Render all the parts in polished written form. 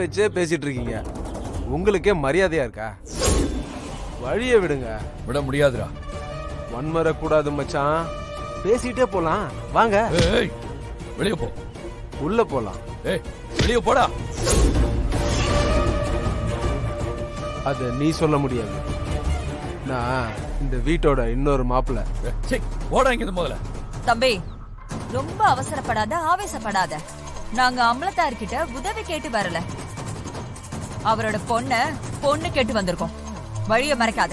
வச்சே பேசிட்டு இருக்கீங்க. உங்களுக்கே மரியாதையா இருக்கா? வழிய விடுங்க. விட முடியாதுடா. வன்மரக்கூடாது மச்சான். பேசிட்டே போலாம் வாங்க. ஏய் வெளியே போ. உள்ள போலாம். ஏய் வெளியே போடா. அத நீ சொல்ல முடியாது. நான் இந்த வீட்டோட இன்னொரு மாப்பிள்ள. போடா இங்க முதல்ல. தம்பி ரொம்ப அவசரப்படாத, ஆவேசப்படாத. நாங்க அமலத்தார்கிட்ட உதவி கேட்டு வரல, அவரோட பொண்ணு கேட்டு வந்திருக்கோம். வழிய மறைக்காத.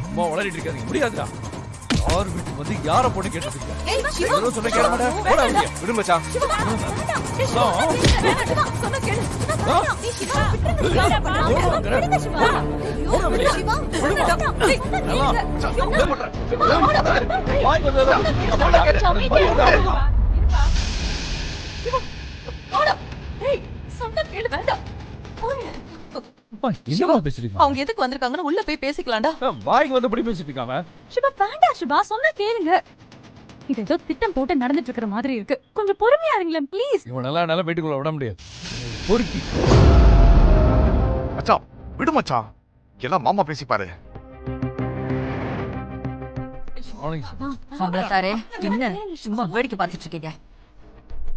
அம்மா வளரிட்டு இருக்காதீங்க. முடியாதுடா. யார் வீட்டுக்கு வந்து யார பொண்ணு கேட்டுட்டு இருக்க? சொன்ன கேட்க மாட்டேன். போடா வெளியே. விடு மச்சான். அவங்க எதுக்கு வந்திருக்காங்கன்னு உள்ள போய் பேசிக்கலாம்டா. வாய்க்கு வந்து எப்படி பேசிட்டு இருக்காங்க? சிவா வேண்டாம் சிவா, சொன்னா கேளுங்க. இது ஏதோ திட்டம் போட்டு நடந்துட்டு இருக்கிற மாதிரி இருக்கு. கொஞ்சம் பொறுமையா இருங்களேன் ப்ளீஸ். இவன் நல்லா வீட்டுக்குள்ள விட முடியாது. பொறுக்கி மச்சான் விடு மச்சான். எல்லாம் மாமா பேசிப்பாரு. அமலத்தாரே என்ன சும்மா வேடிக்கை பார்த்துட்டு இருக்கீங்க?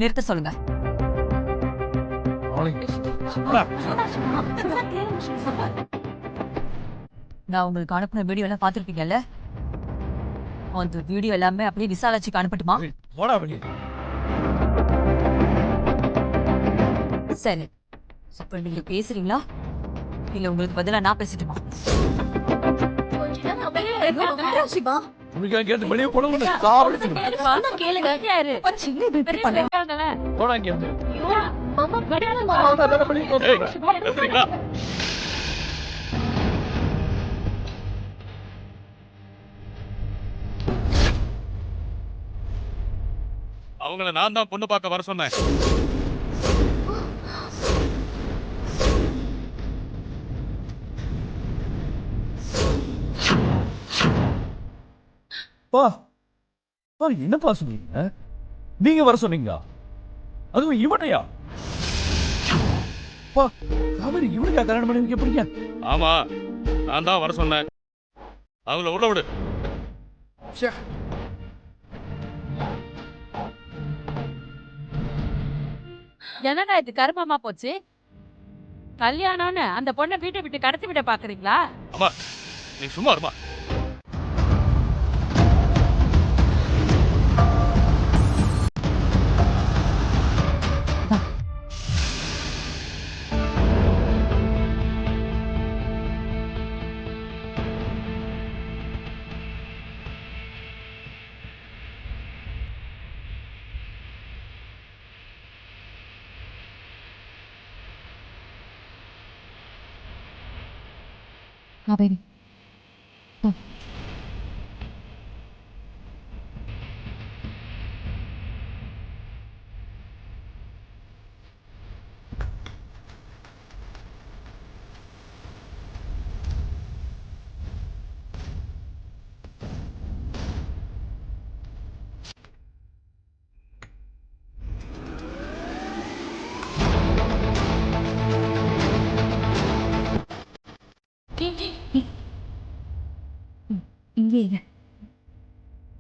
நிறுத்த சொல்லுங்க. நான் உங்களுக்கு அனுப்பின வீடியோ எல்லாம் பார்த்துருப்பீங்கல்ல? அந்த வீடியோ எல்லாமே அப்படியே விசாலாட்சிக்கு அனுப்பட்டுமா? சரி, இப்ப நீங்க பேசுறீங்களா இல்ல உங்களுக்கு பதிலா நான் பேசிட்டுமா? கேட்டு வெளியே போட அவங்கள நான் தான் பொண்ணு பார்க்க வர சொன்னேன். என்னப்பா சொன்னீங்க? நீங்க வர சொன்னீங்க? அதுவும் இவனையா? இவனுக்கா கல்யாணம் பண்ணி எப்படிங்க? ஆமா, நான் தான் வர சொன்னேன். அவங்கள உள்ள விடு. என்னடா இது கருமமா போச்சு? கல்யாணம்னு அந்த பொண்ணை வீட்டை விட்டு கடத்தி விட பாக்குறீங்களா? அம்மா நீ சும்மா இருமா. காவேரி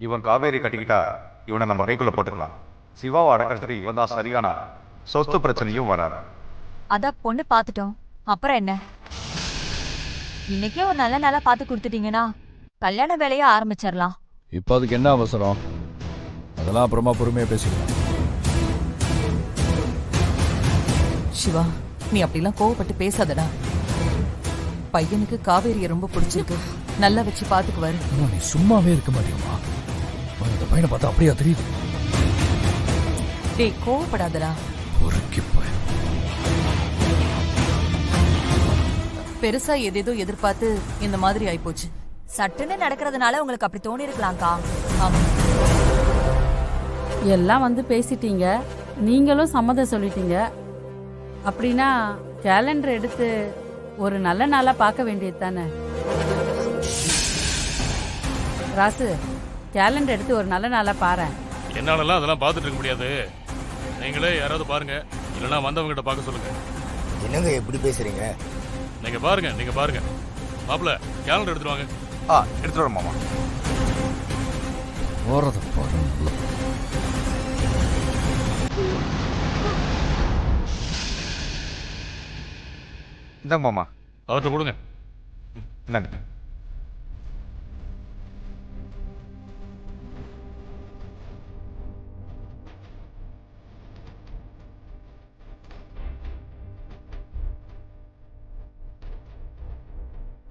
இவன் காவேரி கட்டிக்கிட்டா இவனை நம்ம கைக்குள்ள போட்டுக்கலாம். சிவாவை அடக்கிறதுக்கு இவன் தான் சரியான. சொத்து பிரச்சனையும் வராது. அதான் பொண்ணு பாத்துட்டோம், அப்புறம் என்ன? இன்னைக்கே ஒரு நல்ல நாளா பார்த்து கொடுத்துட்டீங்கன்னா கல்யாண வேலையை ஆரம்பிச்சிடலாம். இப்ப அதுக்கு என்ன அவசரம்? அதெல்லாம் அப்புறமா பொறுமையா பேசிக்கலாம். சிவா, நீ அப்படிலாம் கோவப்பட்டு பேசாதடா. பையனுக்கு காவேரியை ரொம்ப பிடிச்சிருக்கு. நல்லா வச்சு பாத்துக்குவாரு. நீ சும்மாவே இருக்க மாட்டேங்குமா? அந்த பையனை பார்த்தா அப்படியா தெரியுது? டேய் கோவப்படாதடா. பொறுக்கி போய் பெருசா எதேதோ எதிர்பார்த்து இந்த மாதிரி ஆயிப்போச்சு. சட்டுன்னு நடக்கிறதுனால உங்களுக்கு அப்படி தோணி இருக்கலாம்க்கா. ஆமா, எல்லாம் வந்து பேசிட்டீங்க, நீங்களும் சம்மதம் சொல்லிட்டீங்க. அப்படின்னா கேலண்டர் எடுத்து ஒரு நல்ல நாளா பார்க்க வேண்டியது தானே? ராசு, கேலண்டர் எடுத்து ஒரு நல்ல நாளா பாரு. என்னாலலாம் அதெல்லாம் பார்த்துட்டு இருக்க முடியாது. நீங்களே யாராவது பாருங்க, இல்லைன்னா வந்தவங்க கிட்ட பார்க்க சொல்லுங்க. என்னங்க எப்படி பேசுறீங்க? நீங்க பாருங்க நீங்க பாருங்க மாப்பிள்ள கேலண்டர் எடுத்துட்டு வாங்க. எடுத்துட்டு வரேன் மாமா. போறத பாரு. இந்தாங்க மாமா. அவர்கிட்ட கொடுங்க. இந்தாங்க.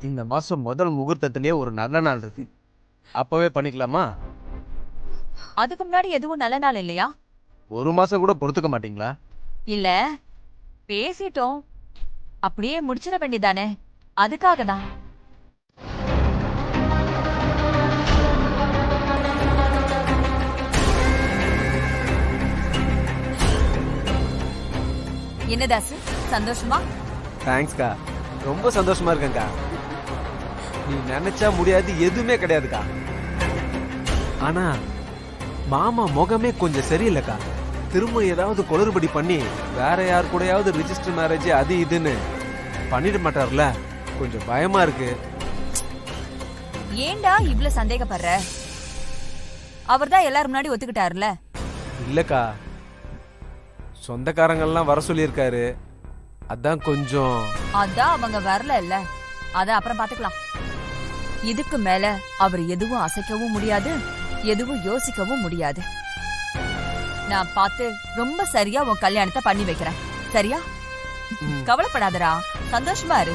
இந்த மாசம் முதல் முகூர்த்தத்திலேயே ஒரு நல்ல நாள் இருக்கு. அப்பவே பண்ணிக்கலாமா? அதுக்கு முன்னாடி எதுவும் நல்ல நாள் இல்லையா? ஒரு மாசம் கூட பொறுத்துக்க மாட்டீங்களா? இல்ல பேசிட்டோம், அப்படியே முடிச்சிட வேண்டியதானே, அதுக்காக தான். என்ன தாசு, சந்தோஷமா? தேங்க்ஸ்க்கா, ரொம்ப சந்தோஷமா இருக்கேன்க்கா. நீ நினைச்சா முடியாது எதுவுமே கிடையாதுக்கா. ஆனா மாமா முகமே கொஞ்சம் சரியில்லைக்கா. திரும்ப ஏதாவது குளறுபடி பண்ணி வேற யார் கூடயாவது ரிஜிஸ்டர் மேரேஜ் அது இதுன்னு பண்ணிட மாட்டார்ல, கொஞ்சம் பயமா இருக்கு. ஏண்டா இவ்ளோ சந்தேகப்படுற? அவர்தான் எல்லாரும் முன்னாடி ஒத்துக்கிட்டாருல. இல்லக்கா, சொந்தக்காரங்கள்லாம் வர சொல்லியிருக்காரு, அதான் கொஞ்சம். அதான் அவங்க வரல இல்ல, அத அப்புறம் பாத்துக்கலாம். இதுக்கு மேல அவர் எதுவும் அசைக்கவும் முடியாது, எதுவும் யோசிக்கவும் முடியாது. நான் பார்த்து ரொம்ப சரியா உன் கல்யாணத்தை பண்ணி வைக்கிறேன், சரியா? கவலைப்படாதடா, சந்தோஷமா இரு.